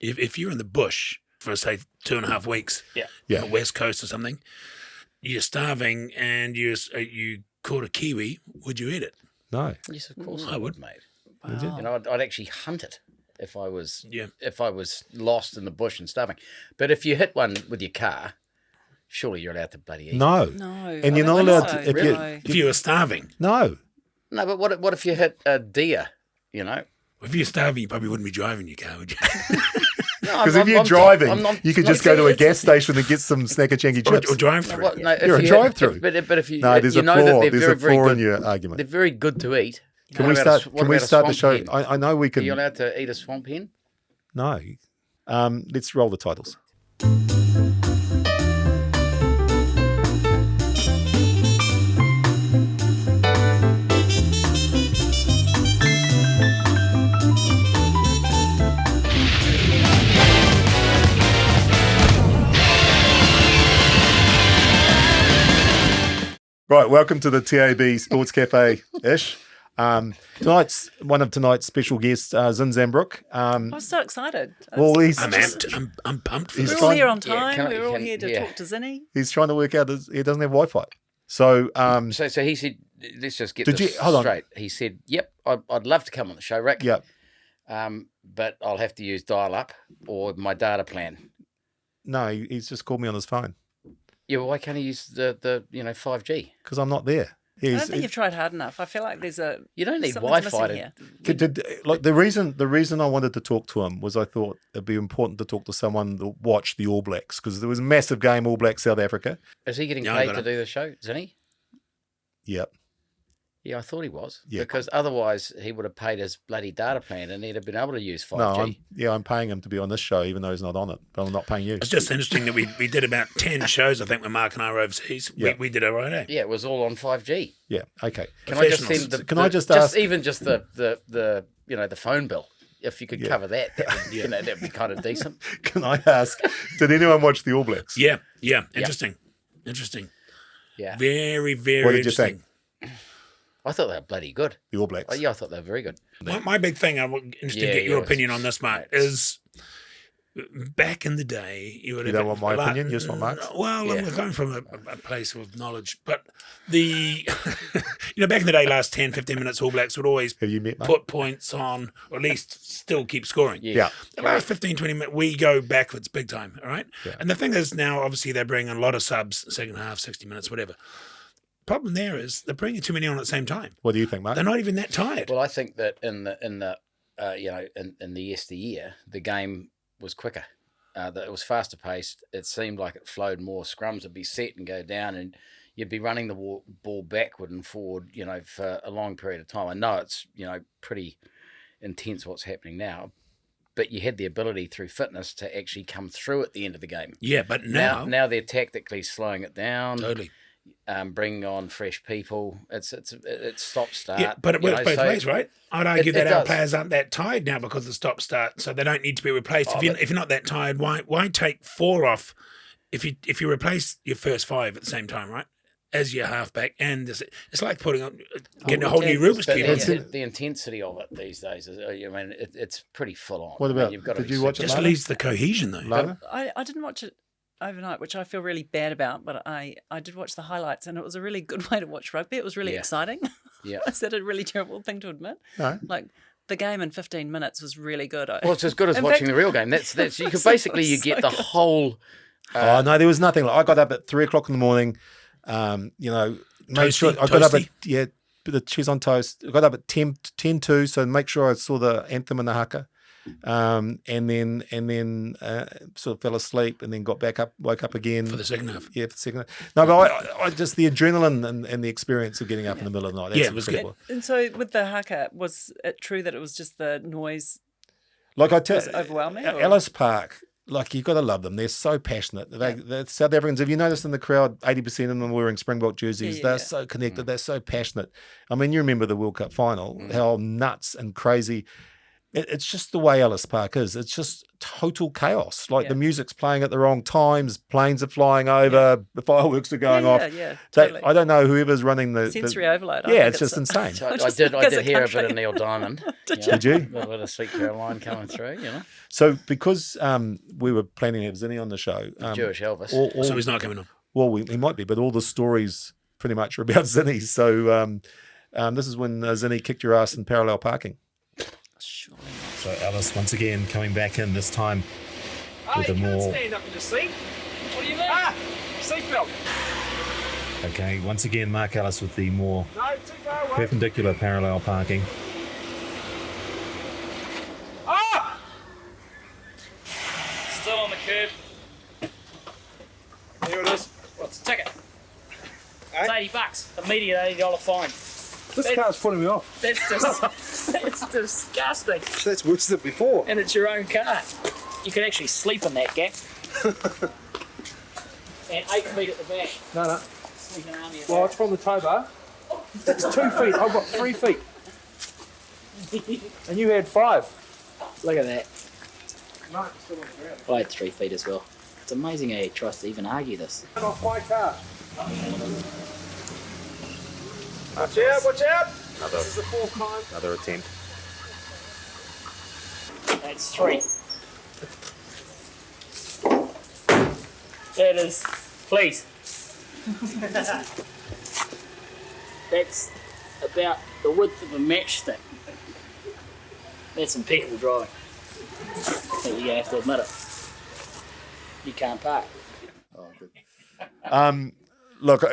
if you're in the bush for, say, 2.5 weeks on the West Coast or something, you're starving and you caught a kiwi, would you eat it? No. Yes, of course I would, mate. Wow. You know, I'd actually hunt it if I was lost in the bush and starving. But if you hit one with your car, surely you're allowed to bloody eat. No. And you're not allowed to if you were starving. No. No, but what if you hit a deer, you know? If you're starving, you probably wouldn't be driving your car, would you? Because if you're driving, you could just go to a gas station and get some Snackachanky chips. Or drive through. You're a drive-through. But if you, there's you know that they're there's very, a very flaw good. in your argument. They're very good to eat. Can we start the show? I know we can. Are you allowed to eat a swamp hen? No. Let's roll the titles. Right, welcome to the TAB Sportscafe-ish. Tonight's one of tonight's special guests, Zinzan Brooke. I was so excited. Well, I'm amped. I'm pumped for We're this. all here on time. Yeah, We're all here to talk to Zinny. He's trying to work out he doesn't have Wi-Fi. So, So he said, let's just get Did this you- hold on. straight. He said, yep, I'd love to come on the show, Rick. yeah. But I'll have to use dial-up or my data plan. No, he's just called me on his phone Yeah, well, why can't he use the 5G? because I don't think you've tried hard enough. I feel like there's a You don't need something's Wi-Fi missing to... here. Like the reason I wanted to talk to him was I thought it'd be important to talk to someone that watched the All Blacks because there was a massive game, All Blacks South Africa. Is he getting Yeah, I paid got to it. do the show, Zinny? Yep. Yeah, I thought he was. Yeah. Because otherwise he would have paid his bloody data plan and he'd have been able to use 5G. No, I'm paying him to be on this show even though he's not on it, but I'm not paying you. It's just interesting that we did about 10 shows, I think, when Marc and I were overseas. Yeah. We did it right, eh? Yeah, it was all on 5G. Yeah. Okay. Can I just Professionals. send Can I just ask- even just the the phone bill? If you could cover that would, that'd be kind of decent. Can I ask? Did anyone watch the All Blacks? Yeah. Interesting. Yeah. Very, very What did you interesting. think? I thought they were bloody good. The All Blacks. Oh, yeah, I thought they were very good. My big thing, I'm interested to Yeah, get your yours. opinion on this, Mark, is back in the day, you would You have... don't want my opinion, you just want Mark's? Well, Yeah. I'm going from a place of knowledge, but the... back in the day, last 10, 15 minutes, All Blacks would always Have you met Mark? put points on, or at least still keep scoring. Yeah. The last 15, 20 minutes, we go backwards big time, all right? Yeah. And the thing is now, obviously, they're bringing a lot of subs, second half, 60 minutes, whatever. Problem there is they're bringing too many on at the same time. What do you think, Mark? They're not even that tired. Well, I think that in the yesteryear, the game was quicker. That it was faster paced. It seemed like it flowed more. Scrums would be set and go down, and you'd be running the ball backward and forward, for a long period of time. I know it's pretty intense what's happening now, but you had the ability through fitness to actually come through at the end of the game. Yeah, but now they're tactically slowing it down. totally. Bringing on fresh people. It's stop start. Yeah, but it works both ways, right? I'd argue that it our does. players aren't that tired now because of the stop start, so they don't need to be replaced. Oh, If you're not that tired, why take 4 off if you replace your first 5 at the same time, right? As your halfback, and it's like getting a whole new Rubik's But cube. the intensity of it these days is, it's pretty full on. What about- You've got to did be you watch it, Just Lana? leaves the cohesion though. Lana? I didn't watch it overnight, which I feel really bad about, but I did watch the highlights, and it was a really good way to watch rugby. It was really Yeah. exciting. Yeah. Is that a really terrible thing to admit? No. Like, the game in 15 minutes was really good. Well, it's as good as In watching fact- the real game. That's you could So basically you get the good. whole. Oh no, there was nothing. I got up at 3:00 in the morning. Made sure Toasty, I got up at toasty? bit of cheese on toast. I got up at 10:02, so make sure I saw the anthem and the haka, and then sort of fell asleep, and then got back up, woke up again For the second half. Yeah, for the second. No, but I just the adrenaline and the experience of getting up in the middle of the night. That's Yeah, it was good. incredible. And so with the haka, was it true that it was just the noise Like I tell was overwhelming? or- Ellis Park. Like, you've got to love them. They're so passionate. They're South Africans. Have you noticed in the crowd, 80% of them are wearing Springbok jerseys. Yeah, They're yeah. so connected. They're so passionate. I mean, you remember the World Cup final, how nuts and crazy. It's just the way Ellis Park is. It's just total chaos. Like Yeah. the music's playing at the wrong times, planes are flying over, the fireworks are going off. Yeah, They- totally. I don't know whoever's running the Sensory overload. I Yeah, think it's just insane. So I Just did think as a hear a bit country. of Neil Diamond. Did you? A bit of Sweet Caroline coming through, you know. So because we were planning to have Zinny on the show, Jewish Elvis. So he's not coming on. well, he might be, but all the stories pretty much are about Zinny. So this is when Zinny kicked your ass in parallel parking. Surely. So Alice once again coming back in, this time with a more... Stand up in the seat. What do you mean? Seatbelt. Okay, once again, Mark Ellis with the more No, too far away. perpendicular parallel parking. Ah! Still on the curb. There it is. What's the ticket? Eh? It's $80. Immediate $80 fine. This car's putting me off. That's just that's disgusting. That's worse than before. And it's your own car. You could actually sleep in that gap. And 8 feet at the back. No. Sleeping army at Well, the it's from the tow bar. That's 2 feet. I've got 3 feet. And you had 5. Look at that. Mark is still on the ground. I had 3 feet as well. It's amazing how you tries to even argue this. Turn off my car. Watch out, watch out. This is the 4th time. Another attempt. That's 3. That is, please. That's about the width of a matchstick. That's impeccable driving. But you have to admit it. You can't park. Look,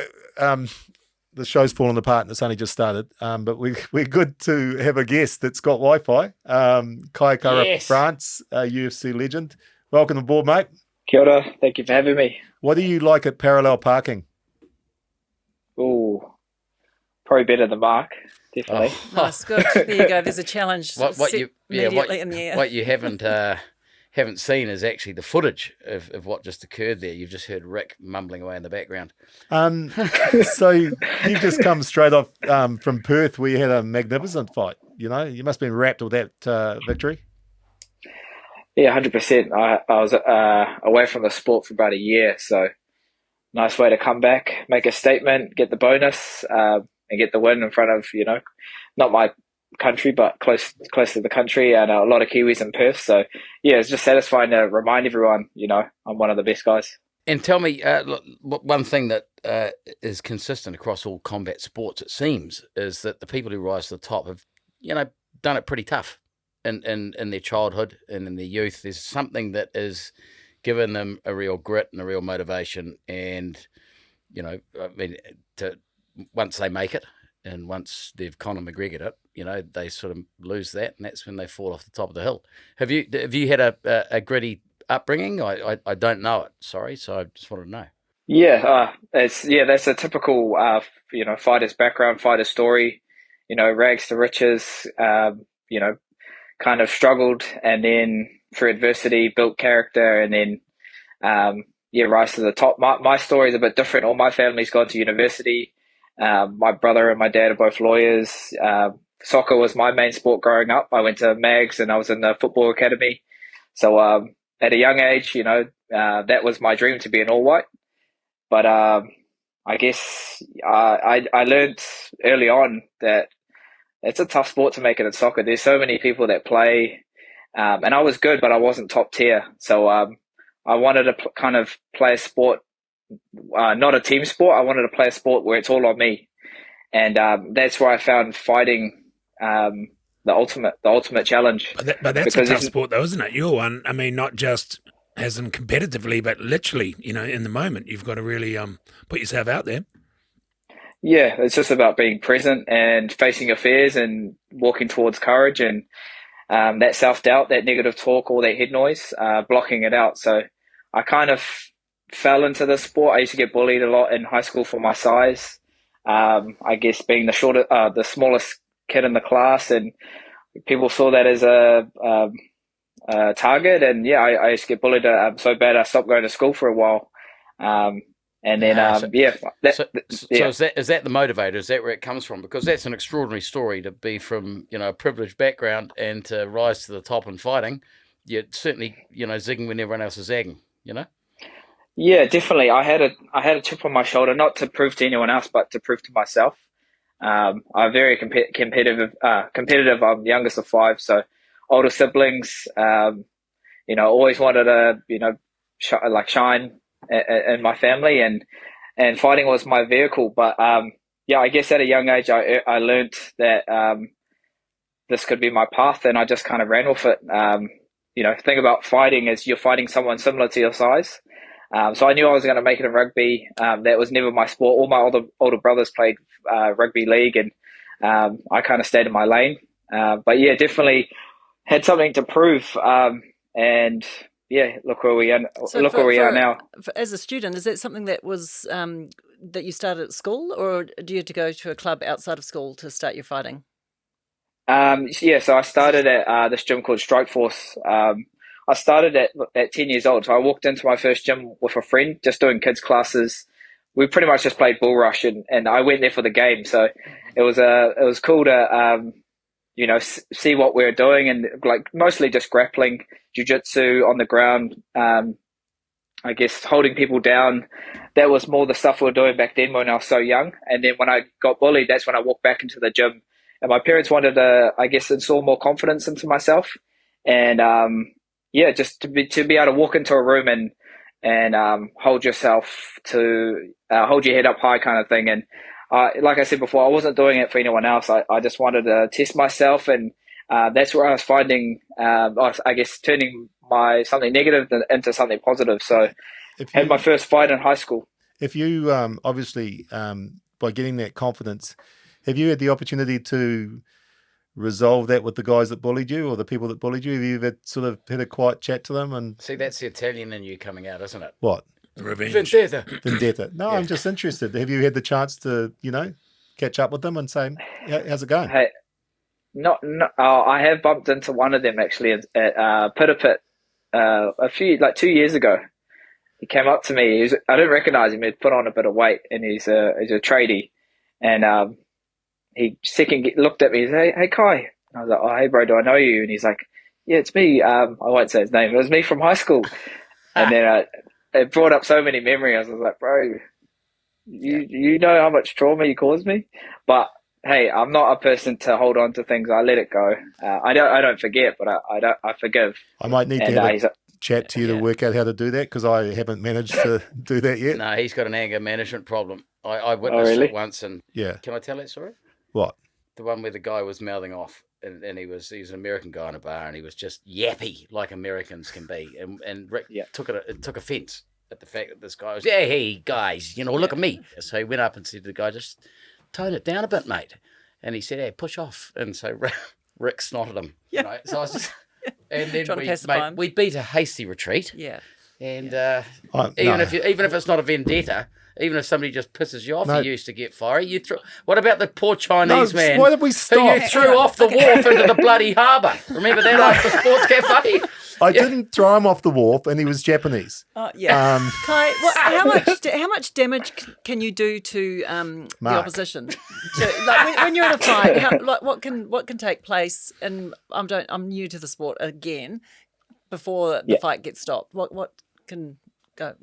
the show's fallen apart and it's only just started, but we're good to have a guest that's got Wi-Fi. Kai Kara Yes. France, UFC legend. Welcome aboard, mate. Kia ora. Thank you for having me. What do you like at parallel parking? Ooh, probably better than Mark, definitely. Nice, good. There you go. There's a challenge What set you immediately in the air. what you haven't seen is actually the footage of what just occurred there. You've just heard Rick mumbling away in the background. So you've just come straight off from Perth where you had a magnificent fight. You know, you must have been wrapped with that victory. Yeah, 100%. I was away from the sport for about a year, so nice way to come back, make a statement, get the bonus, and get the win in front of, not my country, but close to the country, and a lot of Kiwis in Perth. So yeah, it's just satisfying to remind everyone, I'm one of the best guys. And tell me, look, one thing that is consistent across all combat sports, it seems, is that the people who rise to the top have, done it pretty tough in their childhood and in their youth. There's something that is given them a real grit and a real motivation, and once they make it and once they've Conor McGregor'd it, they sort of lose that, and that's when they fall off the top of the hill. Have you had a gritty upbringing? I don't know it. Sorry, so I just wanted to know. Yeah, that's a typical fighter's background, fighter's story. Rags to riches. Kind of struggled, and then through adversity built character, and then rise to the top. My story is a bit different. All my family's gone to university. My brother and my dad are both lawyers. Soccer was my main sport growing up. I went to Mags and I was in the football academy. So at a young age, that was my dream, to be an all white. But I guess I learned early on that it's a tough sport to make it in soccer. There's so many people that play, and I was good, but I wasn't top tier. So I wanted to kind of play a sport, not a team sport. I wanted to play a sport where it's all on me, and that's where I found fighting the ultimate challenge. But that's a tough sport, though, isn't it? You're one. I mean, not just as in competitively, but literally, in the moment, you've got to really put yourself out there. Yeah, it's just about being present and facing your fears and walking towards courage, and that self-doubt, that negative talk, all that head noise, blocking it out. So I kind of fell into the sport. I used to get bullied a lot in high school for my size. I guess being the smallest kid in the class, and people saw that as a target. And I used to get bullied so bad I stopped going to school for a while. And then, So is that the motivator? Is that where it comes from? Because that's an extraordinary story, to be from, a privileged background and to rise to the top in fighting. you're certainly, zigging when everyone else is zagging, Yeah, definitely. I had a chip on my shoulder, not to prove to anyone else, but to prove to myself. I'm very competitive. Competitive. I'm the youngest of 5, so older siblings. Always wanted to, shine in my family, and fighting was my vehicle. But I guess at a young age, I learned that this could be my path, and I just kind of ran with it. The thing about fighting is you're fighting someone similar to your size. So I knew I was going to make it in rugby. That was never my sport. All my older brothers played rugby league, and I kind of stayed in my lane. But yeah, definitely had something to prove. And yeah, look where we are. So where we are now. As a student, is that something that was that you started at school, or do you have to go to a club outside of school to start your fighting? So I started at this gym called Strikeforce. I started at 10 years old. So I walked into my first gym with a friend, just doing kids classes. We pretty much just played bull rush, and I went there for the game. So it was cool to see what we were doing, and like mostly just grappling, jiu-jitsu on the ground. I guess holding people down. That was more the stuff we were doing back then when I was so young. And then when I got bullied, that's when I walked back into the gym. And my parents wanted to, I guess, install more confidence into myself. And just to be able to walk into a room and hold yourself to hold your head up high, kind of thing. And like I said before, I wasn't doing it for anyone else. I just wanted to test myself, and that's where I was finding, I guess, turning my something negative into something positive. So I had my first fight in high school. If you obviously by getting that confidence, have you had the opportunity to resolve that with the guys that bullied you or the people that bullied you? Have you ever sort of had a quiet chat to them? And see, that's the Italian in you coming out, isn't it? What? Revenge. Vendetta. No, yeah. I'm just interested. Have you had the chance to, catch up with them and say, how's it going? Hey, no. I have bumped into one of them actually at Pitapit a few, 2 years ago. He came up to me. I didn't recognize him. He'd put on a bit of weight, and he's a tradie. And he looked at me and said, hey, Kai. And I was like, oh, hey, bro, do I know you? And he's like, yeah, it's me. I won't say his name. It was me from high school. And then it brought up so many memories. I was like, bro, you know how much trauma you caused me? But hey, I'm not a person to hold on to things. I let it go. I don't forget, but I forgive. I might need to have a chat to you to work out how to do that, because I haven't managed to do that yet. No, he's got an anger management problem. I witnessed it once, and can I tell that story? What? The one where the guy was mouthing off, and he was an American guy in a bar, and he was just yappy like Americans can be, and Rick took offence at the fact that this guy was, hey guys, look at me. So he went up and said to the guy, just tone it down a bit, mate. And he said, hey, push off. And so Rick snotted him. Yeah. So I was just, and then we beat a hasty retreat. Yeah. And even if it's not a vendetta, even if somebody just pisses you off, you used to get fiery. What about the poor Chinese man? Why did we stop? Who you threw off the wharf into the bloody harbour? Remember that after the Sportscafe? I didn't throw him off the wharf, and he was Japanese. Yeah. Kai, how much damage can you do to the opposition? So, when you're in a fight, what can take place? And I'm new to the sport again. Before the fight gets stopped, what can go?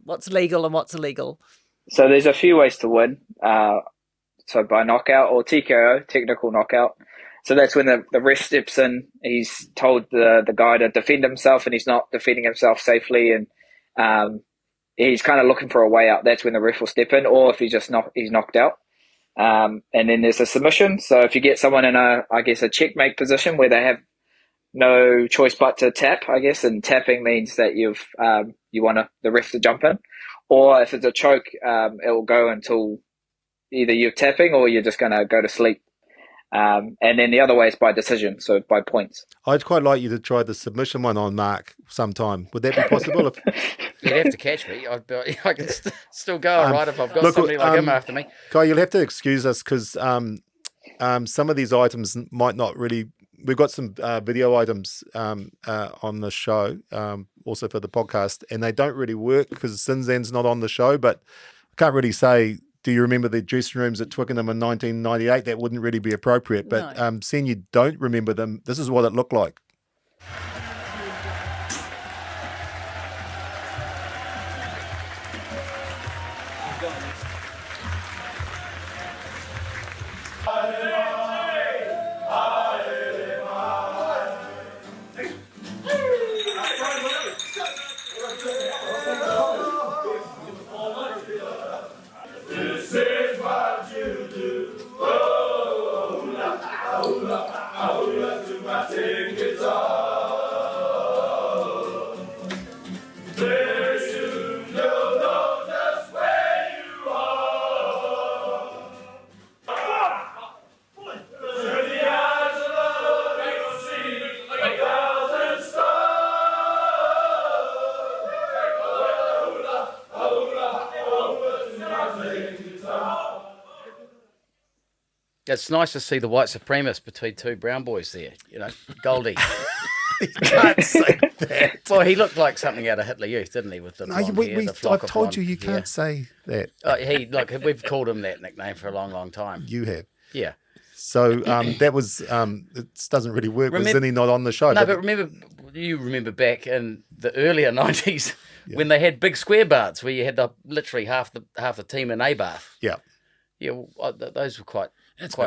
What's legal and what's illegal? So there's a few ways to win. So by knockout or TKO, technical knockout. So that's when the ref steps in. He's told the guy to defend himself, and he's not defending himself safely, and he's kind of looking for a way out. That's when the ref will step in, or if he's knocked out. And then there's a submission. So if you get someone in a checkmate position where they have no choice but to tap, I guess, and tapping means that you want the ref to jump in, or if it's a choke, it will go until either you're tapping or you're just going to go to sleep. And then the other way is by decision, so by points. I'd quite like you to try the submission one on Marc sometime. Would that be possible? You'd have to catch me. I can still go all right if I've got somebody like him after me. Guy, you'll have to excuse us because some of these items might not really... We've got some video items on the show, also for the podcast, and they don't really work because Zinzan's not on the show, but I can't really say... Do you remember the dressing rooms at Twickenham in 1998? That wouldn't really be appropriate. But seeing you don't remember them, this is what it looked like. It's nice to see the white supremacist between two brown boys there, Goldie. Can't say that. Well, he looked like something out of Hitler Youth, didn't he, with the blonde hair, the I flock of told blonde you hair. can't say that. We've called him that nickname for a long, long time. You have. Yeah. So that was it doesn't really work with Zinny not on the show. No, but you remember back in the earlier 90s when they had big square baths where you had literally half the team in a bath. Yeah. Yeah, well, those were quite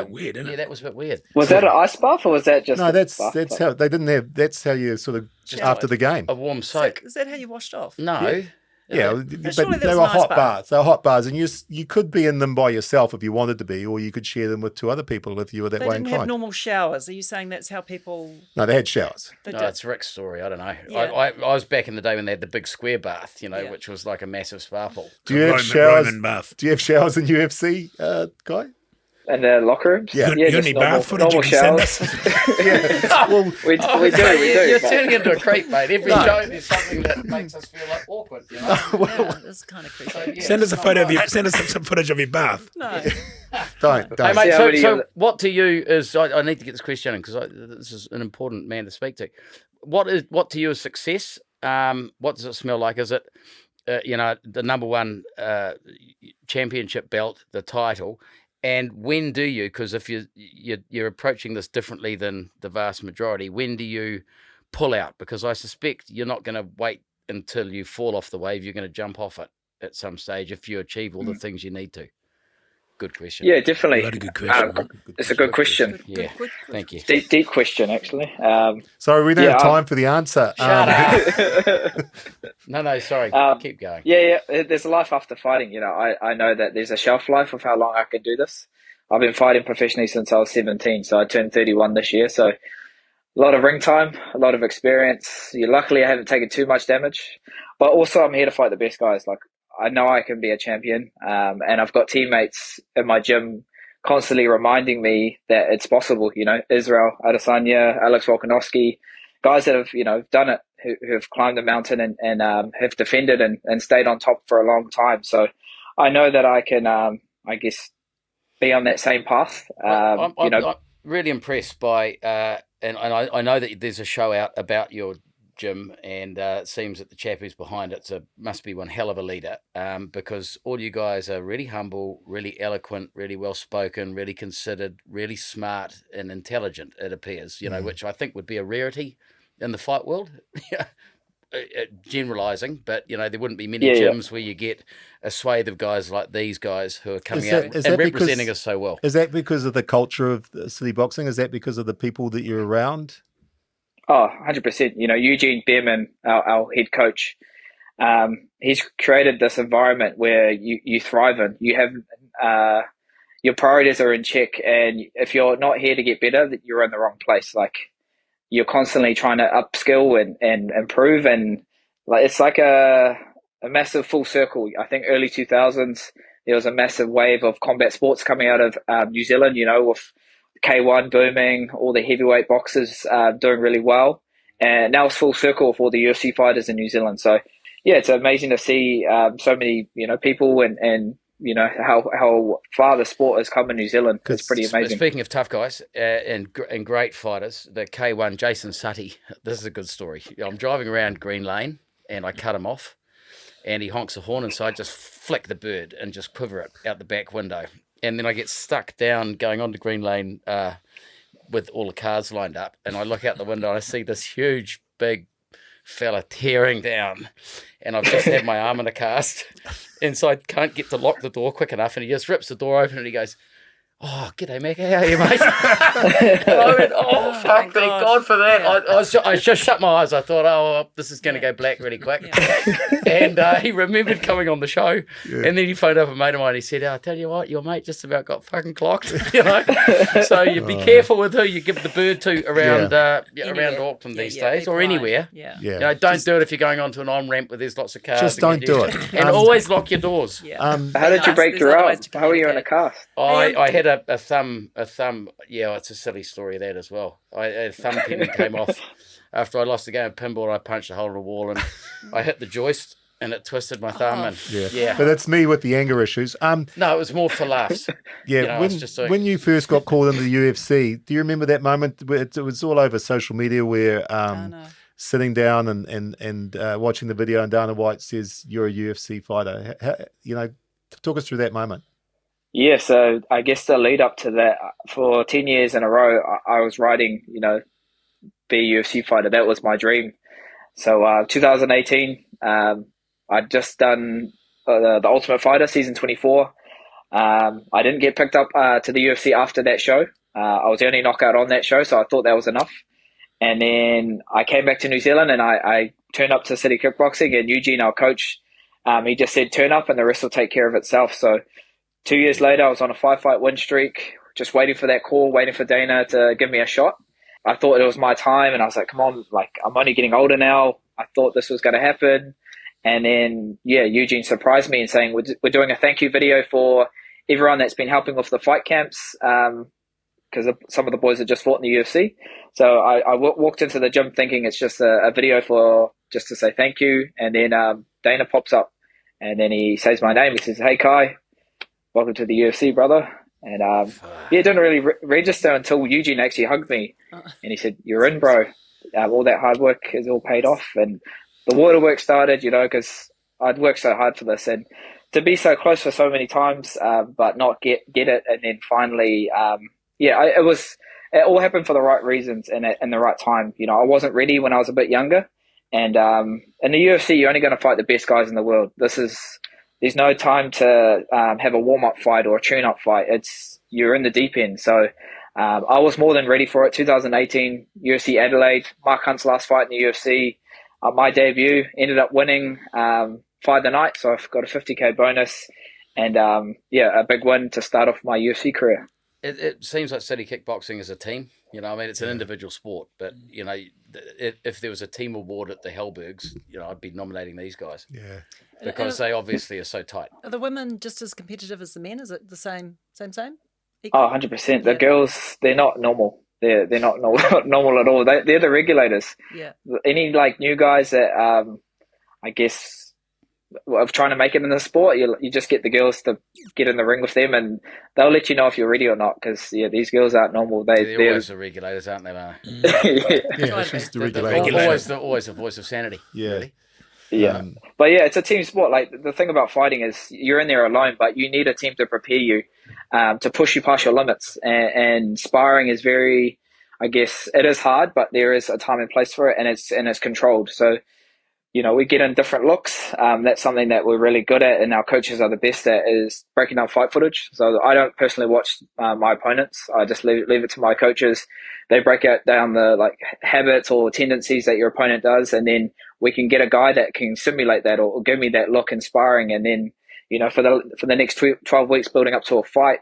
weird, isn't it? Yeah, that was a bit weird. Was that an ice bath or was that just No, a that's bath? how they didn't have. That's how you sort of Just after like the game. A warm soak. Is that how you washed off? No. Yeah, surely but there they was were an ice hot bath. baths. They were hot baths, and you could be in them by yourself if you wanted to be, or you could share them with two other people if you were that They way didn't have inclined. normal showers. Are you saying that's how people? No, they had showers. They No, did? it's Rick's story. I don't know. Yeah. I was back in the day when they had the big square bath, Yeah. which was like a massive spa pool. Do you have Roman showers? bath. Do you have showers in UFC, Guy? In the locker rooms? Yeah. You got just any normal, bath footage you normal can send showers. us? Well, we do. You're but- turning into a creep, mate. Every No. show there's something that makes us feel like awkward. Yeah, it's kind of creepy. So, yeah, Send us a it's photo not of your. right. Send us some footage of your bath. No. don't. Hey, mate, See how many so of what to you is, I need to get this question in because this is an important man to speak to. What to you is success? What does it smell like? Is it, the number one championship belt, the title? And when do you, because if you're approaching this differently than the vast majority, when do you pull out? Because I suspect you're not going to wait until you fall off the wave. You're going to jump off it at some stage if you achieve all the things you need to. Good question. Yeah, definitely. Bloody good question. It's a good question. Yeah, thank you. Deep question, actually. Sorry, we don't Yeah, have time for the answer. Shut up. No, sorry. Keep going. Yeah. There's a life after fighting. I know that there's a shelf life of how long I can do this. I've been fighting professionally since I was 17, so I turned 31 this year. So a lot of ring time, a lot of experience. Luckily, I haven't taken too much damage, but also I'm here to fight the best guys. Like I know I can be a champion, and I've got teammates in my gym constantly reminding me that it's possible. Israel Adesanya, Alex Volkanovski, guys that have done it, who have climbed the mountain and have defended and stayed on top for a long time. So I know that I can, I guess, be on that same path. I'm really impressed by, and I know that there's a show out about your gym, and it seems that the chap who's behind it must be one hell of a leader, because all you guys are really humble, really eloquent, really well spoken, really considered, really smart and intelligent, it appears, which I think would be a rarity in the fight world. Generalizing, but there wouldn't be many gyms where you get a swathe of guys like these guys who are coming out and representing us so well. Is that because of the culture of city boxing? Is that because of the people that you're around? Oh, 100%. Eugene Behrman, our head coach, he's created this environment where you thrive in. You have your priorities are in check, and if you're not here to get better, you're in the wrong place. Like you're constantly trying to upskill and improve, and it's like a massive full circle. I think early 2000s there was a massive wave of combat sports coming out of New Zealand. With K1 booming, all the heavyweight boxers doing really well, and now it's full circle for the UFC fighters in New Zealand. So yeah, it's amazing to see so many people and how far the sport has come in New Zealand. It's pretty amazing. Speaking of tough guys and great fighters, the K1 Jason Sutty, this is a good story. I'm driving around Green Lane and I cut him off, and he honks a horn, and so I just flick the bird and just quiver it out the back window. And then I get stuck down going onto Green Lane with all the cars lined up. And I look out the window and I see this huge, big fella tearing down, and I've just had my arm in a cast, and so I can't get to lock the door quick enough, and he just rips the door open and he goes, "Oh, g'day, Mac. How are you, mate?" And I went, "Oh, fuck, thank God for that." Yeah. I just shut my eyes. I thought, "Oh, this is going to go black really quick." Yeah. And he remembered coming on the show, and then he phoned up a mate of mine. He said, "I tell you what, your mate just about got fucking clocked." So you be careful with who you give the bird to around around Auckland these days, or anywhere. Yeah. Don't do it if you're going onto an on-ramp where there's lots of cars. Just don't do it. And always lock your doors. Yeah. How did you break There's your other arm? ways to How were you in a communicate. cast? I had a thumb. Yeah, it's a silly story, that as well. A thumb tendon came off after I lost the game of pinball. I punched a hole in the wall and I hit the joist and it twisted my thumb. And But that's me with the anger issues. no, it was more for laughs. Yeah, You know, it's just like- when you first got called into the UFC, do you remember that moment? Where it was all over social media where no. sitting down and watching the video and Dana White says you're a UFC fighter. Talk us through that moment. Yeah, so I guess the lead up to that, for 10 years in a row, I was writing, be a UFC fighter. That was my dream. So 2018, I'd just done the Ultimate Fighter season 24. I didn't get picked up to the UFC after that show. I was the only knockout on that show, so I thought that was enough. And then I came back to New Zealand and I turned up to City Kickboxing, and Eugene, our coach, he just said, turn up and the rest will take care of itself. So 2 years later, I was on a 5-fight win streak, just waiting for that call, waiting for Dana to give me a shot. I thought it was my time, and I was like, come on, I'm only getting older now. I thought this was going to happen. And then, Eugene surprised me in saying, we're doing a thank you video for everyone that's been helping with the fight camps, because some of the boys had just fought in the UFC. So I walked into the gym thinking it's just a video for just to say thank you. And then Dana pops up, and then he says my name. He says, "Hey, Kai, welcome to the UFC, brother." And it didn't really register until Eugene actually hugged me, and he said, "You're in, bro. All that hard work is all paid off." And the waterwork started, because I'd worked so hard for this, and to be so close for so many times, but not get it, and then finally, it all happened for the right reasons and at the right time. I wasn't ready when I was a bit younger, and in the UFC, you're only going to fight the best guys in the world. There's no time to have a warm-up fight or a tune-up fight. You're in the deep end. So I was more than ready for it. 2018 UFC Adelaide, Marc Hunt's last fight in the UFC. My debut, ended up winning fight of the night, so I've got a 50K bonus and a big win to start off my UFC career. It seems like City Kickboxing is a team. It's an individual sport, but if there was a team award at the Hellbergs, I'd be nominating these guys. Yeah. Because they obviously are so tight. Are the women just as competitive as the men? Is it the same? Oh, 100%. The girls, they're not normal. They're not normal at all. They're the regulators. Yeah. Any new guys that I guess of trying to make it in the sport, you just get the girls to get in the ring with them, and they'll let you know if you're ready or not. Because these girls aren't normal. They're always the regulators, aren't they, Marc? It's just the regulator. Always the voice of sanity. Yeah. Really. Yeah. But it's a team sport. The thing about fighting is you're in there alone, but you need a team to prepare you, to push you past your limits. And sparring is very, I guess, it is hard, but there is a time and place for it, and it's controlled. So, we get in different looks. That's something that we're really good at, and our coaches are the best at, is breaking down fight footage. So I don't personally watch my opponents. I just leave it to my coaches. They break down the habits or tendencies that your opponent does, and then we can get a guy that can simulate that or give me that look in sparring. And then, for the next 12 weeks building up to a fight,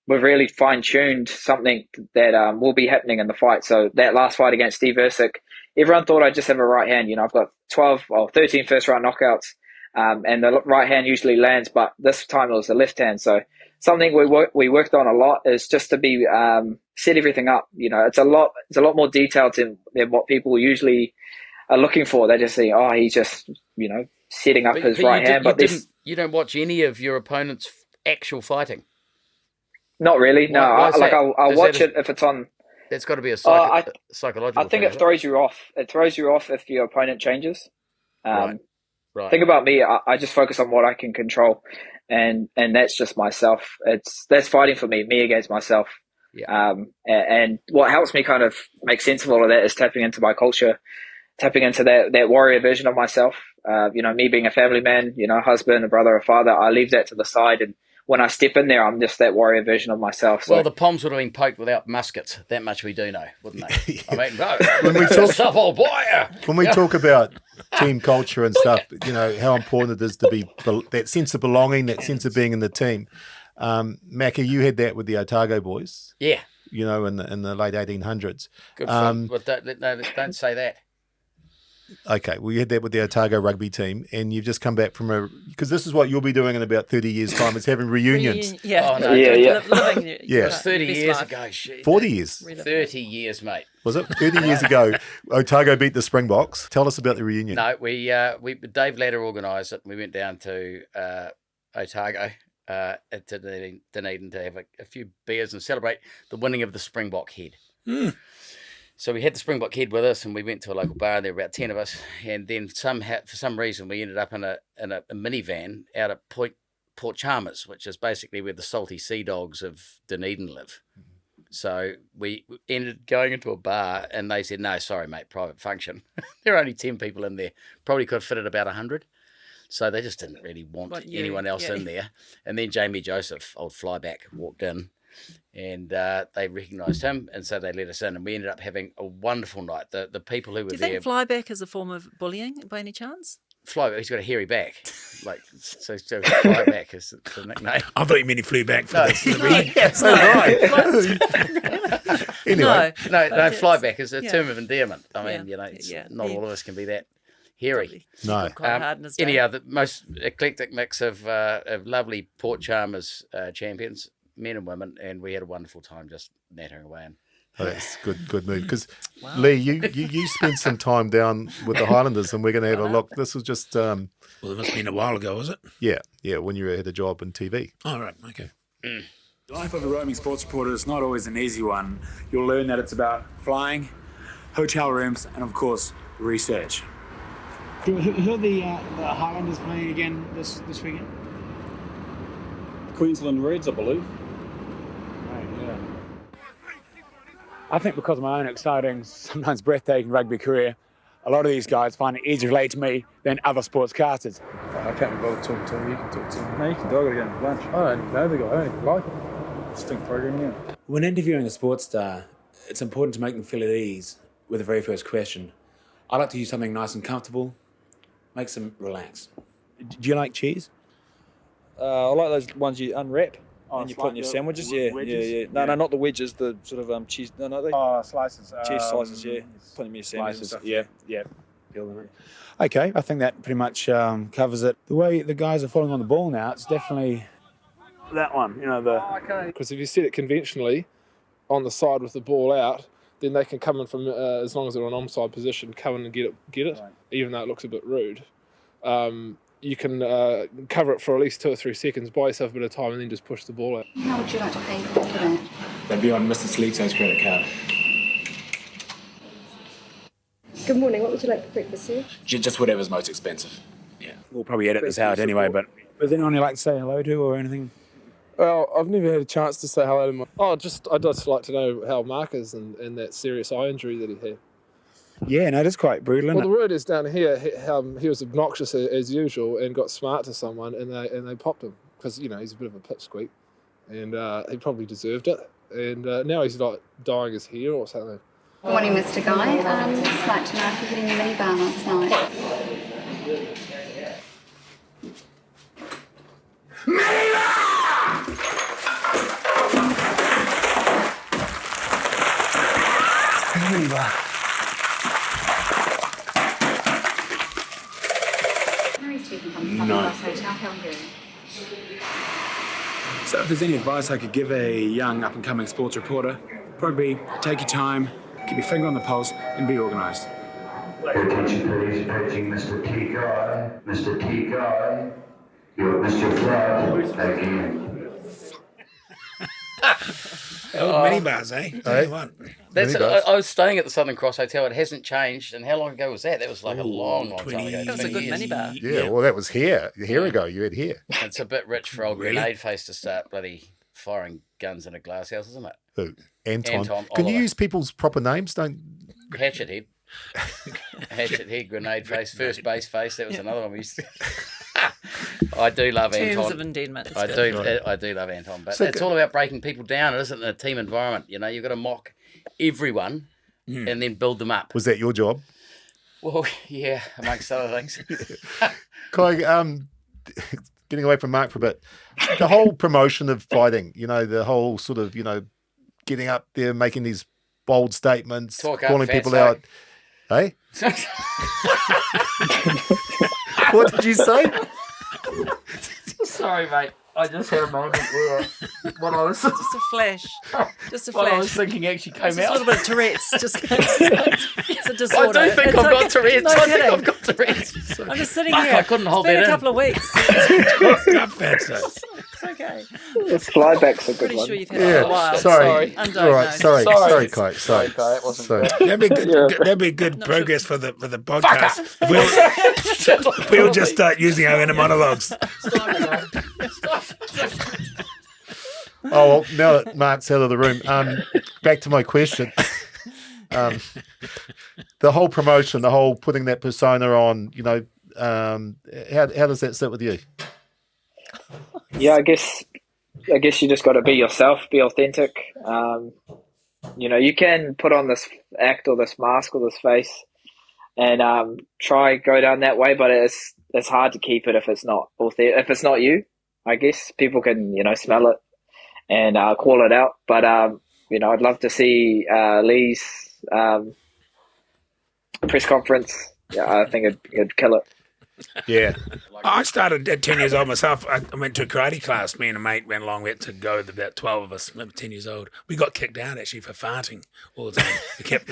we've really fine-tuned something that will be happening in the fight. So that last fight against Steve Ersic, everyone thought I'd just have a right hand. I've got 13 first-round knockouts, and the right hand usually lands, but this time it was the left hand. So something we worked on a lot is just to be set everything up. It's a lot more detailed than what people usually are looking for. They just say, he's just setting up his right hand. But you don't watch any of your opponent's actual fighting. Not really. No, I'll watch it if it's on. It's got to be a psychological. I think it throws you off. It throws you off if your opponent changes. Right. Think about me. I just focus on what I can control, and that's just myself. That's fighting for me against myself. Yeah. And what helps me kind of make sense of all of that is tapping into my culture. tapping into that warrior version of myself. Me being a family man, husband, a brother, a father, I leave that to the side. And when I step in there, I'm just that warrior version of myself. So. Well, the Poms would have been poked without muskets. That much we do know, wouldn't they? I mean, when we talk, stuff old boy. When we talk about team culture and stuff, how important it is to be that sense of belonging, that sense of being in the team. Macca, you had that with the Otago boys. Yeah. In the late 1800s. Good fun. But don't say that. Okay, well, you had that with the Otago rugby team, and you've just come back from because this is what you'll be doing in about 30 years' time, is having reunions. Yeah. Oh, no. Yeah. It was 30 years ago. Shit. 40 years. 30 years, mate. Was it 30 years ago? Otago beat the Springboks. Tell us about the reunion. No, we Dave Latter organised it. We went down to Otago to Dunedin to have a few beers and celebrate the winning of the Springbok head. Mm. So we had the Springbok head with us, and we went to a local bar. There were about 10 of us, and then for some reason we ended up in a minivan out at Port Chalmers, which is basically where the salty sea dogs of Dunedin live. So we ended going into a bar, and they said, "No, sorry, mate, private function." There are only 10 people in there. Probably could have fitted about 100. So they just didn't really want anyone else in there. And then Jamie Joseph, old flyback, walked in. And they recognised him, and so they let us in, and we ended up having a wonderful night. The people who were there. Do you think flyback is a form of bullying by any chance? Flyback, he's got a hairy back, so flyback is the nickname. I thought you meant he flew back for the read. Anyway, no, flyback is a term of endearment. I mean, not all of us can be that hairy. No. Anyhow, the most eclectic mix of lovely Port Chalmers champions, men and women, and we had a wonderful time just nattering away. And that's good move. Because Lee, you spent some time down with the Highlanders, and we're going to have a look. This was just well, it must have been a while ago, was it? Yeah, when you had a job in TV. Oh, right, okay. The life of a roaming sports reporter is not always an easy one. You'll learn that it's about flying, hotel rooms, and of course, research. Who are the Highlanders playing again this weekend? Queensland Reds, I believe. I think because of my own exciting, sometimes breathtaking rugby career, a lot of these guys find it easier to relate to me than other sportscasters. I can't be bothered talking to him. You can talk to him. No, you can do it. I got to go to lunch. I don't know the guy. I don't even like him. Just think programming out. When interviewing a sports star, it's important to make them feel at ease with the very first question. I like to use something nice and comfortable, makes them relax. Do you like cheese? I like those ones you unwrap. And you it's put in like your the sandwiches, wedges? yeah. No, not the wedges, the sort of cheese. Slices. Cheese slices, yeah. Put them in your sandwiches and stuff. Yeah. Peel them in. Okay, I think that pretty much covers it. The way the guys are falling on the ball now, it's definitely that one. Because if you set it conventionally on the side with the ball out, then they can come in from as long as they're on onside position, come in and get it. Right. Even though it looks a bit rude. You can cover it for at least 2 or 3 seconds, buy yourself a bit of time, and then just push the ball out. How would you like to pay for that? That'd be on Mr. Sleekso's credit card. Good morning. What would you like for breakfast, sir? Just whatever's most expensive. Yeah. We'll probably edit this out anyway, but is there anyone you'd like to say hello to or anything? Well, I've never had a chance to say hello to my... I'd just like to know how Marc is and that serious eye injury that he had. Yeah, no, it's quite brutal, isn't Well, the word is down here, he was obnoxious as usual and got smart to someone, and they popped him because he's a bit of a pipsqueak, and he probably deserved it. And now he's like dyeing his hair or something. Good morning, Mr. Guy. I'd just like to know if you're getting the minibar last night. Minibar. No. So if there's any advice I could give a young up-and-coming sports reporter, probably take your time, keep your finger on the pulse, and be organised. Attention please, approaching Mr. T. Guy. Mr. T. Guy, you're Mr. Flood again. Old minibars, eh? Tell you what. I was staying at the Southern Cross Hotel. It hasn't changed. And how long ago was that? That was like a long time ago. That was a good minibar. Yeah, well, that was here. A year ago, you had here. It's a bit rich for old Grenade Face to start bloody firing guns in a glass house, isn't it? Who? Anton. Can Oliver. you use people's proper names? Hatchet Head. Hatchet head, grenade face, first base face. That was another one we used to. I do love Terms Anton. of endearment. I do love Anton, but it's all about breaking people down. It isn't in a team environment. You know, you've got to mock everyone and then build them up. Was that your job? Well, yeah, amongst other things. Kai, getting away from Mark for a bit, the whole promotion of fighting, you know, the whole sort of, you know, getting up there, making these bold statements, calling people out. Hey? What did you say? Sorry, mate. I just had a moment where what I was Just a flash. Just a what flash. I was thinking actually came It's out. a little bit of Tourette's. It's a disorder. I do think I've got Tourette's. No I think kidding. I've got Tourette's. I'm just sitting Fuck, here. I couldn't hold It's been that a in. couple of weeks. It's okay. The flyback's a good Pretty one. sure you've had it for a while. Sorry. Undiagnosed. All right. Sorry, Kai. Sorry, Kai. It wasn't good. That'd be good progress for the podcast. If we'll just start using our inner monologues. Oh, well, now that Mark's out of the room, back to my question. The whole promotion, the whole putting that persona on, you know, how does that sit with you? Yeah, I guess you just got to be yourself, be authentic. You know, you can put on this act or this mask or this face and try go down that way, but it's hard to keep it if it's not if it's not you. I guess people can, you know, smell it and call it out. But you know, I'd love to see Lee's press conference. Yeah, I think it'd kill it. Yeah. I started at 10 years old myself. I went to a karate class. Me and a mate went along. We had to go with about 12 of us, 10 years old. We got kicked out, actually, for farting all the time. We kept...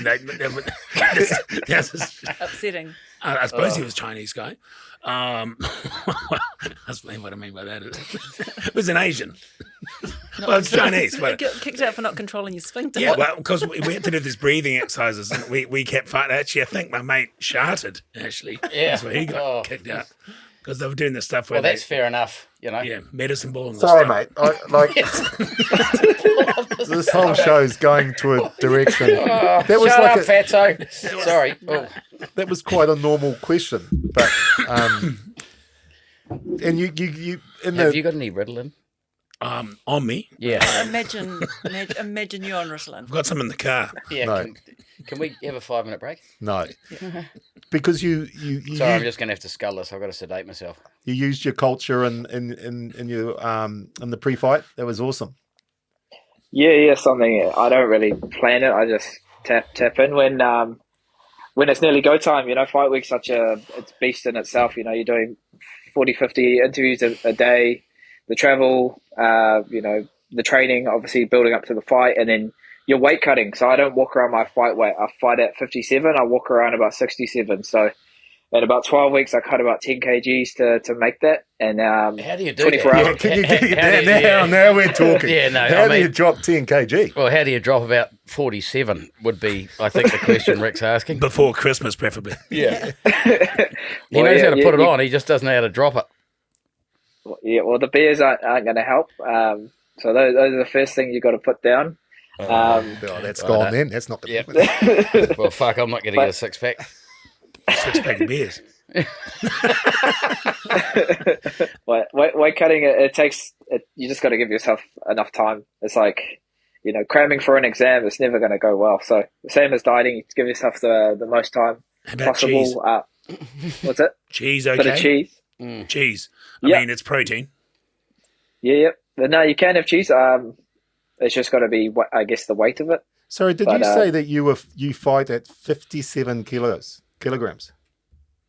Upsetting. I suppose he was a Chinese guy. That's what I mean by that. It was an Asian. Well, it's Chinese. But... Kicked out for not controlling your sphincter. Yeah, well, because we had to do these breathing exercises, and we kept fighting. Actually, I think my mate sharted, actually. Yeah. That's where he got kicked out. Because they were doing this stuff where Well, that's fair enough, you know. Yeah, medicine ball. And Sorry, stuff. mate. This whole show's going to a direction. Shut That was up, like fatso. Sorry. Oh. That was quite a normal question, but and you in Have you got any Ritalin? On me? Yeah. Imagine you're on Ritalin. I've got some in the car. Yeah. No. Can we have a 5-minute break? No, because you Sorry, I'm just going to have to scull this. I've got to sedate myself. you used your culture in your in the pre-fight. That was awesome. Yeah, something I don't really plan it. I just tap in when it's nearly go time. You know, fight week's it's a beast in itself. You know, you're doing 40, 50 interviews a day, the travel, you know, the training, obviously building up to the fight, and then you're weight cutting. So I don't walk around my fight weight. I fight at 57. I walk around about 67. So in about 12 weeks, I cut about 10 kgs to make that. And how do you do 24 that? hours. Can you get that? Now we're talking. Yeah, no, How I do you mean- drop 10 kg? Well, how do you drop about 47 would be, I think, the question Rick's asking. Before Christmas, preferably. Yeah. He Well, knows yeah, how to put it you- on. He just doesn't know how to drop it. Yeah, well, the beers aren't going to help. So those are the first thing you got to put down. Oh, that's gone then. That's not Yep. the Well, fuck, I'm not going to get a 6-pack. 6-pack of beers. Weight cutting, it takes. You just got to give yourself enough time. It's like, you know, cramming for an exam. It's never going to go well. So same as dieting, you give yourself the most time How about possible. What's it? Cheese, Bit okay? of cheese. Cheese. I Yeah. mean, it's protein. Yeah. But no, you can have cheese. It's just got to be, I guess, the weight of it. Sorry, did But, you say that you fight at 57 kilograms?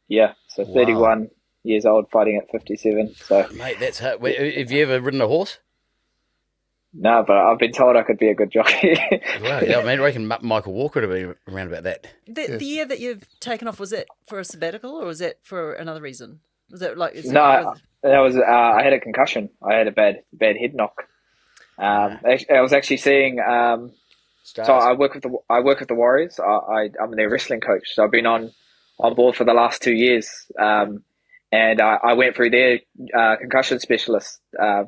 Yeah. So Wow. 31 years old, fighting at 57. So Mate, that's hard. Have you ever ridden a horse? no, but I've been told I could be a good jockey. Well, yeah, I mean, I reckon Michael Walker would have been around about that. The year that you've taken off, was it for a sabbatical or was it for another reason? Was it like No, that was I had a concussion. I had a bad head knock. I was actually seeing. Stars. So I work with the Warriors. I'm their wrestling coach. So I've been on board for the last 2 years. And I went through their concussion specialist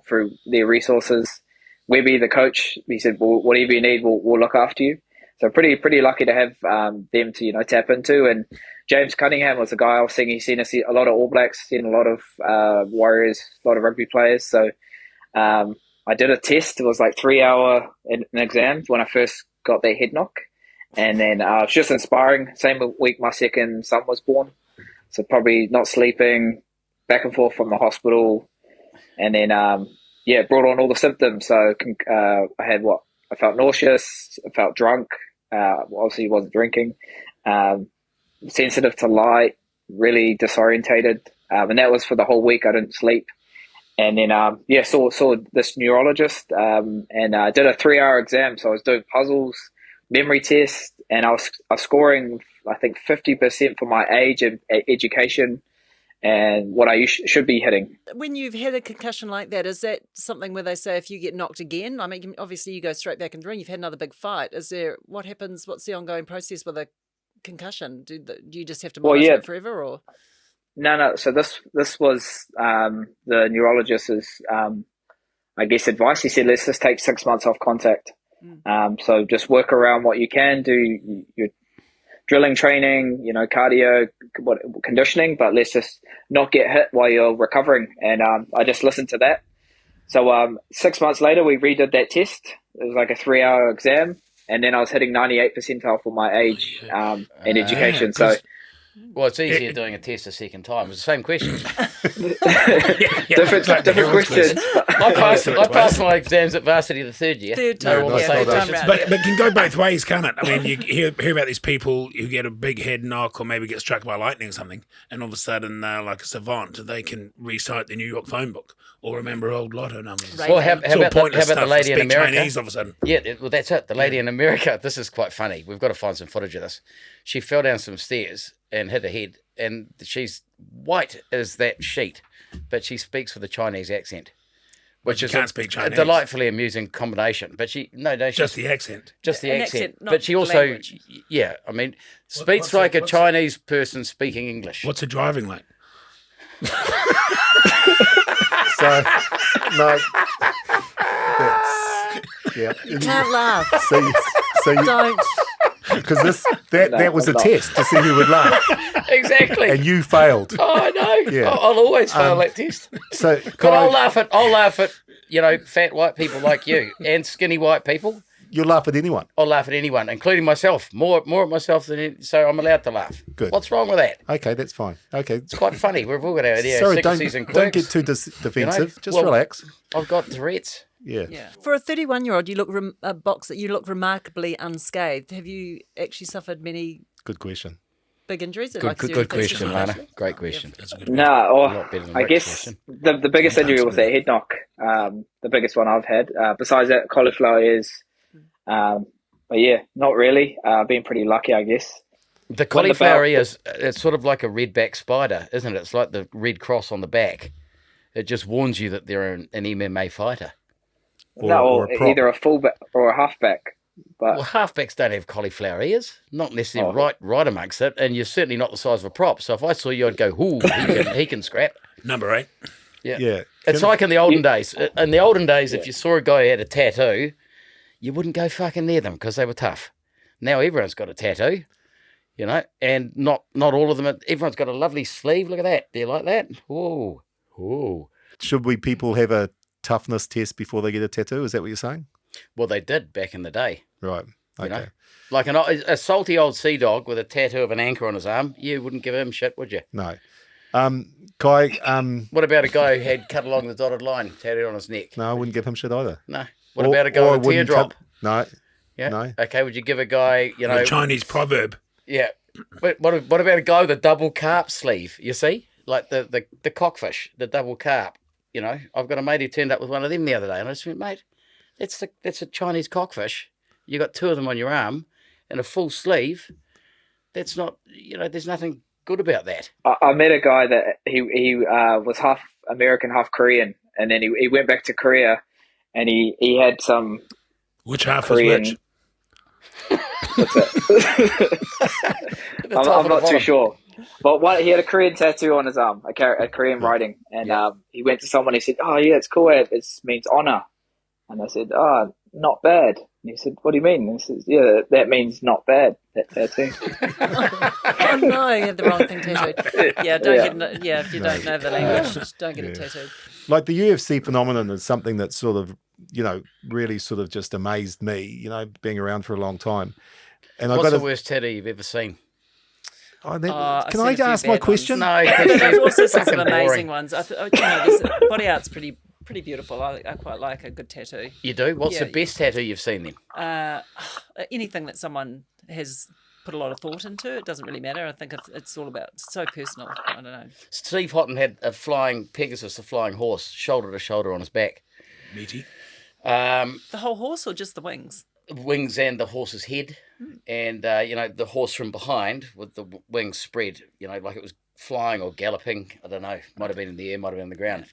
through their resources. Webby, the coach, he said, well, whatever you need, we'll look after you. So pretty lucky to have them to tap into. And James Cunningham was the guy I was seeing. He's seen a lot of All Blacks, seen a lot of Warriors, a lot of rugby players. So I did a test. It was like 3-hour an exam when I first got that head knock. And then it was just inspiring. Same week my second son was born. So probably not sleeping, back and forth from the hospital. And then, it brought on all the symptoms. So I had I felt nauseous. I felt drunk. Obviously wasn't drinking. Sensitive to light, really disorientated. And that was for the whole week. I didn't sleep. And then, saw this neurologist and I did a 3-hour exam. So I was doing puzzles, memory tests, and I was scoring, I think, 50% for my age and education and what I should be hitting. When you've had a concussion like that, is that something where they say if you get knocked again, I mean, obviously you go straight back in the ring, you've had another big fight. What happens, what's the ongoing process with a concussion? Do you just have to monitor it forever, or? No. So this was the neurologist's, I guess, advice. He said, let's just take 6 months off contact. So just work around what you can do, your drilling training, cardio, conditioning, but let's just not get hit while you're recovering. And I just listened to that. So 6 months later, we redid that test. It was like a 3-hour exam. And then I was hitting 98 percentile for my age and education. So. Well, it's easier doing a test a second time. It's the same questions. different questions. I passed my exams at varsity the third year. Third time, But it can go both ways, can't it? I mean, you hear about these people who get a big head knock or maybe get struck by lightning or something, and all of a sudden they're like a savant. They can recite the New York phone book or remember old lotto numbers. Well, how about the lady in America? Chinese all of a sudden. Yeah, well, that's it. The lady in America, this is quite funny. We've got to find some footage of this. She fell down some stairs and hit her head, and she's white as that sheet, but she speaks with a Chinese accent, which is a delightfully amusing combination. But just the accent, but she also, speaks like a Chinese person speaking English. What's her driving like? So, no, you can't laugh. So you don't. Because that was a test to see who would laugh. Exactly. And you failed. Oh, I know. Yeah. I'll always fail that test. But I'll laugh at fat white people like you and skinny white people. You'll laugh at anyone. I'll laugh at anyone, including myself. More at myself so I'm allowed to laugh. Good. What's wrong with that? Okay, that's fine. Okay. It's quite funny. We've all got our idiosyncrasies and quirks. Don't get too defensive. Just relax. I've got Tourette's. Yeah. For a 31-year-old, you look remarkably unscathed. Have you actually suffered many? Good question. Big injuries? Good question, Lana. Great question. I guess the biggest injury was that head knock. The biggest one I've had. Besides that, cauliflower ears. But yeah, not really. Been pretty lucky, I guess. The cauliflower ears, it's sort of like a redback spider, isn't it? It's like the red cross on the back. It just warns you that they're an MMA fighter. Or either a fullback or a halfback. But halfbacks don't have cauliflower ears. Not necessarily right amongst it, and you're certainly not the size of a prop. So if I saw you, I'd go, "Ooh, he can scrap." Number 8. Yeah. It's like in the olden days. In the olden days, if you saw a guy who had a tattoo, you wouldn't go fucking near them because they were tough. Now everyone's got a tattoo, and not all of them. Everyone's got a lovely sleeve. Look at that. Do you like that? Ooh. Should people have a toughness test before they get a tattoo? Is that what you're saying? Well, they did back in the day. Right. Okay. Like a salty old sea dog with a tattoo of an anchor on his arm, you wouldn't give him shit, would you? No. Kai, what about a guy who had cut along the dotted line tattooed on his neck? No, I wouldn't give him shit either. No. What about a guy with a teardrop? No. Yeah. No. Okay, would you give a guy, a Chinese proverb? Yeah. What about a guy with a double carp sleeve? You see? Like the cockfish, the double carp. I've got a mate who turned up with one of them the other day, and I just went, mate, that's a Chinese cockfish. You got 2 of them on your arm and a full sleeve. That's not, there's nothing good about that. I met a guy that he was half American, half Korean, and then he went back to Korea, and he had some. Which half Korean, was which? I'm not too sure. But he had a Korean tattoo on his arm, a Korean writing, and he went to someone. He said, "Oh yeah, it's cool. It means honor." And I said, "Oh, not bad." And he said, what do you mean? And he says, yeah, that means not bad, that tattoo. Oh no, you had the wrong thing tattooed. Yeah, if you don't know the language, just don't get it tattooed. Like the UFC phenomenon is something that sort of, really sort of just amazed me, being around for a long time. And What's the worst tattoo you've ever seen? Can I ask my question? No, there's also some amazing ones. Body art's pretty beautiful. I quite like a good tattoo. You do? What's the best tattoo you've seen then? Anything that someone has put a lot of thought into. It doesn't really matter. I think it's all about so personal. I don't know. Steve Houghton had a flying Pegasus, a flying horse, shoulder to shoulder on his back. Meaty. The whole horse or just the wings? Wings and the horse's head, and the horse from behind with the wings spread, like it was flying or galloping. I don't know. Might have been in the air, might have been on the ground.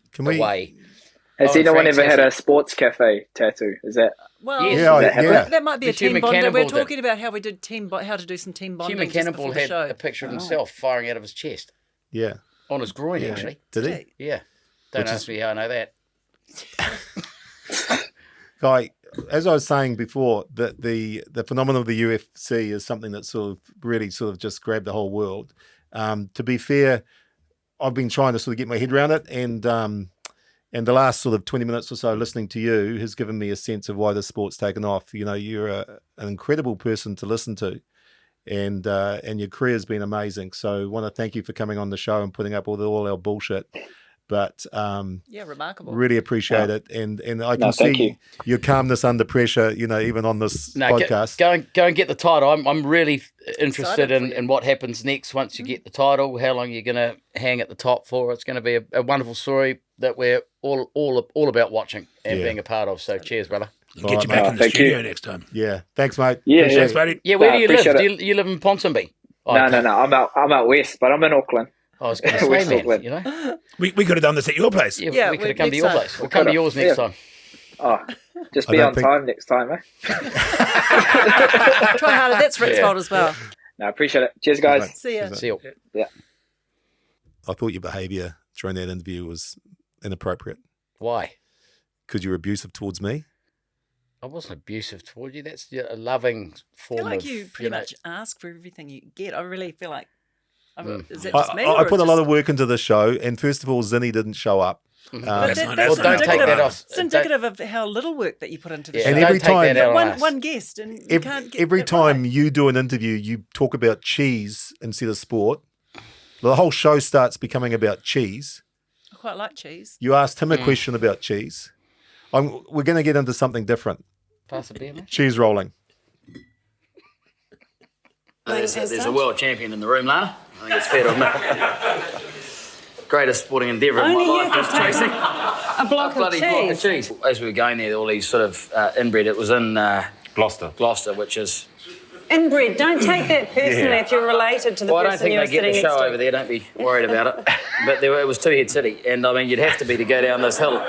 Has anyone ever had a Sportscafe tattoo? Is that? Well, that might be a team bond. We're talking about how we did how to do some team bonding. Human Cannibal had a picture of himself firing out of his chest. Yeah. On his groin, actually. Did he? Yeah. Don't ask me how I know that. Guy, as I was saying before, that the phenomenon of the UFC is something that sort of really sort of just grabbed the whole world. To be fair, I've been trying to sort of get my head around it, and the last sort of 20 minutes or so listening to you has given me a sense of why the sport's taken off. You're an incredible person to listen to, and your career's been amazing. So I want to thank you for coming on the show and putting up with all our bullshit. But remarkable. Really appreciate it, and I can see your calmness under pressure. Even on this podcast. Go and get the title. I'm really interested in what happens next once you get the title. How long you're going to hang at the top for? It's going to be a wonderful story that we're all about watching and being a part of. So cheers, brother. Get you back in the studio next time. Yeah, thanks, mate. Yeah, thanks, buddy. Yeah, where do you live? Do you live in Ponsonby? No. I'm out west, but I'm in Auckland. I was going to say, man, we could have done this at your place. Yeah, we could have come to your place. We'll come to yours next time. Oh, just be on time next time, eh? Try harder. That's Rick's fault as well. No, I appreciate it. Cheers, guys. See ya. See you. Yeah. I thought your behaviour during that interview was inappropriate. Why? Because you were abusive towards me. I wasn't abusive towards you. That's a loving form of... I feel like you pretty much ask for everything you get. I really feel like... Is that I just me? I put a lot of work into the show, and first of all, Zinny didn't show up. That's indicative of how little work that you put into the show. And every time, one guest, and you can't get every time you do an interview, you talk about cheese instead of sport. The whole show starts becoming about cheese. I quite like cheese. You asked him a question about cheese. We're going to get into something different. Pass a beer, mate. Cheese rolling. There's a world champion in the room, Lana. I think it's fair to admit. Greatest sporting endeavour of my life was chasing a block of cheese. As we were going there, all these sort of inbred. It was in Gloucester, which is... Inbred. Don't take that personally if you're related to the person you're sitting next to. I don't think they get the show over there. Don't be worried about it. But it was Two Head City, and I mean, you'd have to be to go down this hill,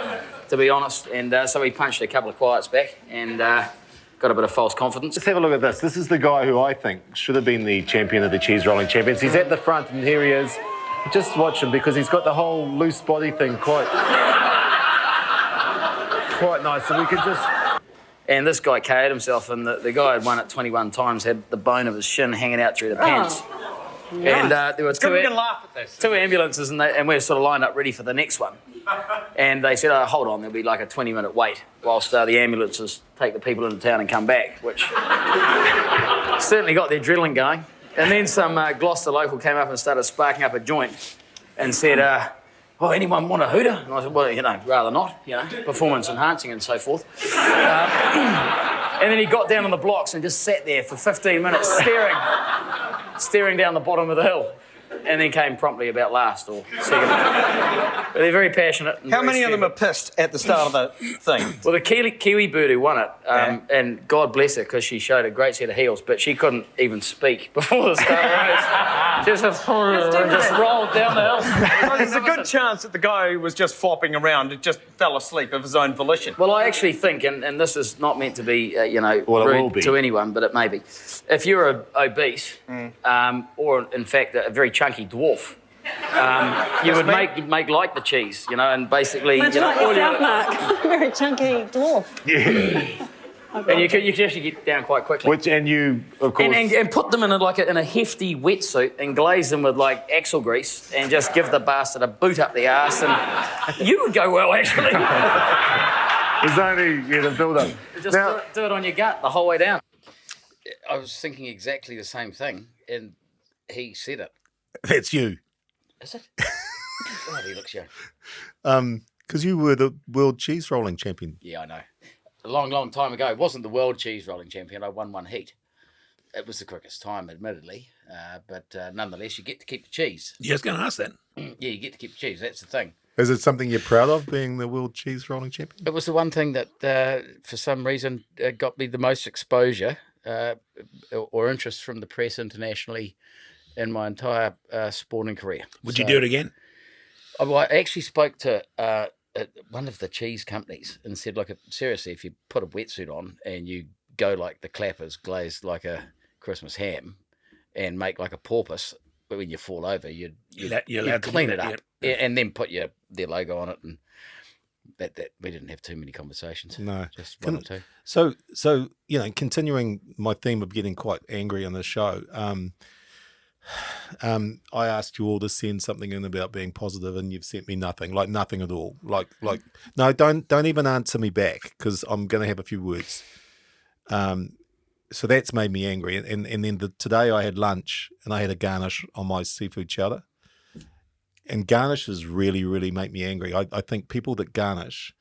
to be honest. And so we punched a couple of quiets back, and... got a bit of false confidence. Let's have a look at this. This is the guy who I think should have been the champion of the cheese rolling champions. He's at the front, and here he is. Just watch him, because he's got the whole loose body thing quite nice. So we could just... And this guy KO'd himself, and the guy had won it 21 times, had the bone of his shin hanging out through the pants. And there were two ambulances, and we're sort of lined up ready for the next one. And they said, oh, hold on, there'll be like a 20-minute wait whilst the ambulances take the people into town and come back, which certainly got the adrenaline going. And then some Gloucester local came up and started sparking up a joint and said, oh, anyone want a hooter? And I said, well, rather not, performance enhancing and so forth. And then he got down on the blocks and just sat there for 15 minutes staring down the bottom of the hill. And then came promptly about last or second. But they're very passionate. How many of them are pissed at the start of the thing? Well, the Kiwi bird who won it, and God bless her, because she showed a great set of heels, but she couldn't even speak before the start of the race. Just rolled down the hill. Well, there's a good chance that the guy who was just flopping around just fell asleep of his own volition. Well, I actually think, and this is not meant to be, rude to anyone, but it may be. If you're obese, or in fact a very chunky dwarf, you would make like the cheese, and basically... Much like yourself, Marc. Very chunky dwarf. Yeah. And you can actually get down quite quickly. And you, of course... And put them in a hefty wetsuit and glaze them with, like, axle grease and just give the bastard a boot up the arse, and you would go well, actually. There's only the build-up. Just do it on your gut the whole way down. I was thinking exactly the same thing, and he said it. That's you. Is it? God, he looks young. Because you were the world cheese rolling champion. Yeah, I know. A long, long time ago. It wasn't the world cheese rolling champion. I won one heat. It was the quickest time, admittedly. But nonetheless, you get to keep the cheese. Yeah, I was going to ask that. Yeah, you get to keep the cheese. That's the thing. Is it something you're proud of, being the world cheese rolling champion? It was the one thing that, for some reason, got me the most exposure or interest from the press internationally in my entire sporting career. Would you do it again? Well, I actually spoke to one of the cheese companies and said, look, seriously, if you put a wetsuit on and you go like the clappers, glazed like a Christmas ham, and make like a porpoise, but when you fall over, you'd clean it up, and then put their logo on it, and that we didn't have too many conversations. No, just one or two. So continuing my theme of getting quite angry on the show. I asked you all to send something in about being positive, and you've sent me nothing, like nothing at all. Like no, don't even answer me back, because I'm going to have a few words. So that's made me angry. And then today I had lunch and I had a garnish on my seafood chowder. And garnishes really, really make me angry. I think people that garnish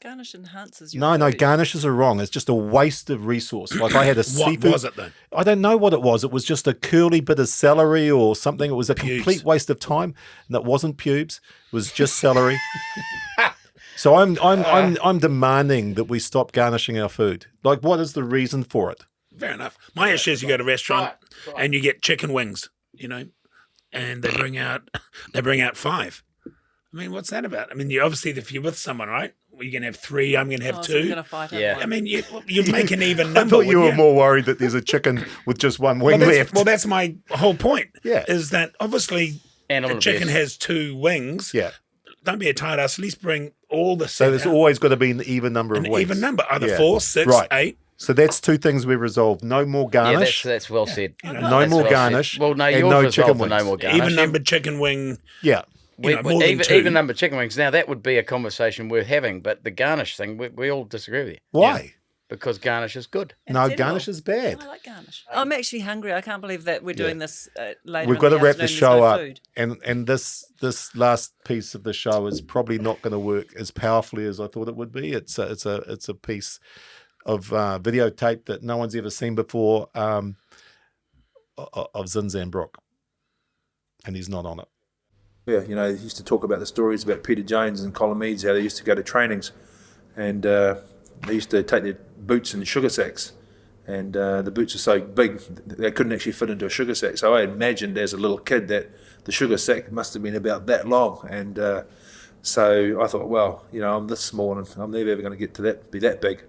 enhances your No, food. garnishes are wrong. It's just a waste of resource. Like I had a seafood. What was it though? I don't know what it was. It was just a curly bit of celery or something. It was a complete waste of time. And it wasn't pubes. It was just celery. So I'm demanding that we stop garnishing our food. Like, what is the reason for it? Fair enough. My issue is you go to a restaurant and you get chicken wings, and they bring out 5. I mean, what's that about? I mean, you obviously, if you're with someone, right? Well, you're going to have 3. I'm going to have 2. So you're going to fight over one. I mean, you make an even number. I thought you were more worried that there's a chicken with just one wing left. Well, that's my whole point. Yeah. Is that obviously a chicken has 2 wings. Yeah. Don't be a tight ass. At least bring all the So there's always got to be an even number of wings. Even number, either 4, 6, 8. So that's 2 things we've resolved. No more garnish. Yeah, that's well said. No more garnish. Well, no, and yours no was chicken well for wings. no more garnish. Even numbered chicken wing. Yeah. Even numbered chicken wings. Now, that would be a conversation worth having, but the garnish thing, we all disagree with you. Why? Yeah. Because garnish is good. No, garnish is bad. I like garnish. I'm actually hungry. I can't believe that we're doing this later. We've got to wrap the show up, food. and this last piece of the show is probably not going to work as powerfully as I thought it would be. It's a piece of videotape that no one's ever seen before of Zinzan Brooke, and he's not on it. Yeah, he used to talk about the stories about Peter Jones and Colin Meads, how they used to go to trainings, and they used to take their boots in sugar sacks, and the boots are so big they couldn't actually fit into a sugar sack. So I imagined as a little kid that the sugar sack must have been about that long, and so I thought, well, I'm this small and I'm never ever going to get to be that big.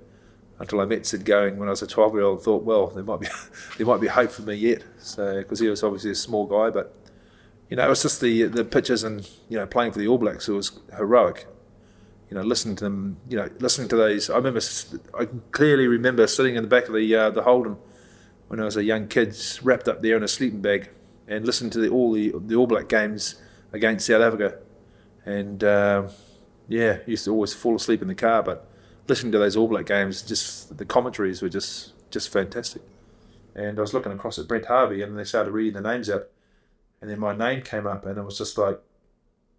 Until I met Sid Going when I was a 12-year-old, and thought, well, there might be hope for me yet. So because he was obviously a small guy, but it was just the pictures and playing for the All Blacks. It was heroic. Listening to them, listening to those. I can clearly remember sitting in the back of the Holden when I was a young kid, wrapped up there in a sleeping bag, and listening to all the All Black games against South Africa. And used to always fall asleep in the car, but listening to those All Black games, just the commentaries were just fantastic. And I was looking across at Brent Harvey, and they started reading the names out, and then my name came up, and it was just like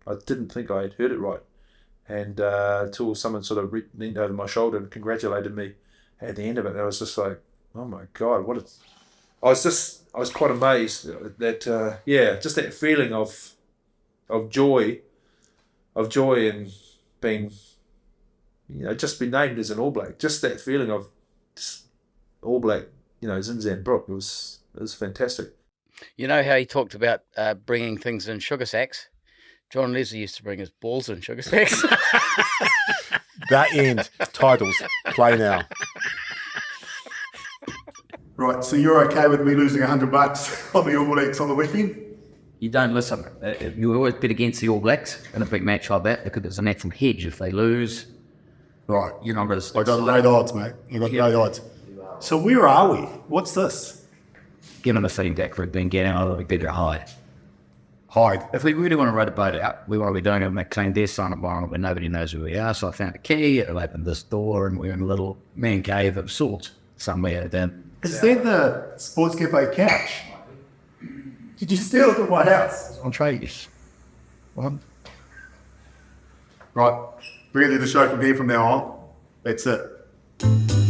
I didn't think I had heard it right. And till someone sort of leaned over my shoulder and congratulated me at the end of it, and I was just like, oh my God, I was quite amazed that just that feeling of joy and being, just be named as an All Black, just that feeling of All Black, Zinzan Brooke, it was fantastic. You know how he talked about bringing things in sugar sacks? John Leslie used to bring his balls in sugar sacks. That end. Titles. Play now. Right, so you're okay with me losing $100 on the All Blacks on the weekend? You don't listen. You always bet against the All Blacks in a big match like that because it's a natural hedge. If they lose, Right. You're not going to. I got great odds, mate. I got great odds. So where are we? What's this? Give them a feedback we've been getting. I think better hide. Hide. If we really want to ride a boat out, we want to be doing a clandestine environment where nobody knows where we are. So I found a key, it opened this door, and we're in a little man cave of sorts somewhere. Then Is that the Sportscafe couch? Did you steal it from my house? on trays. What? Right. We're going to do the show from here from now on. That's it.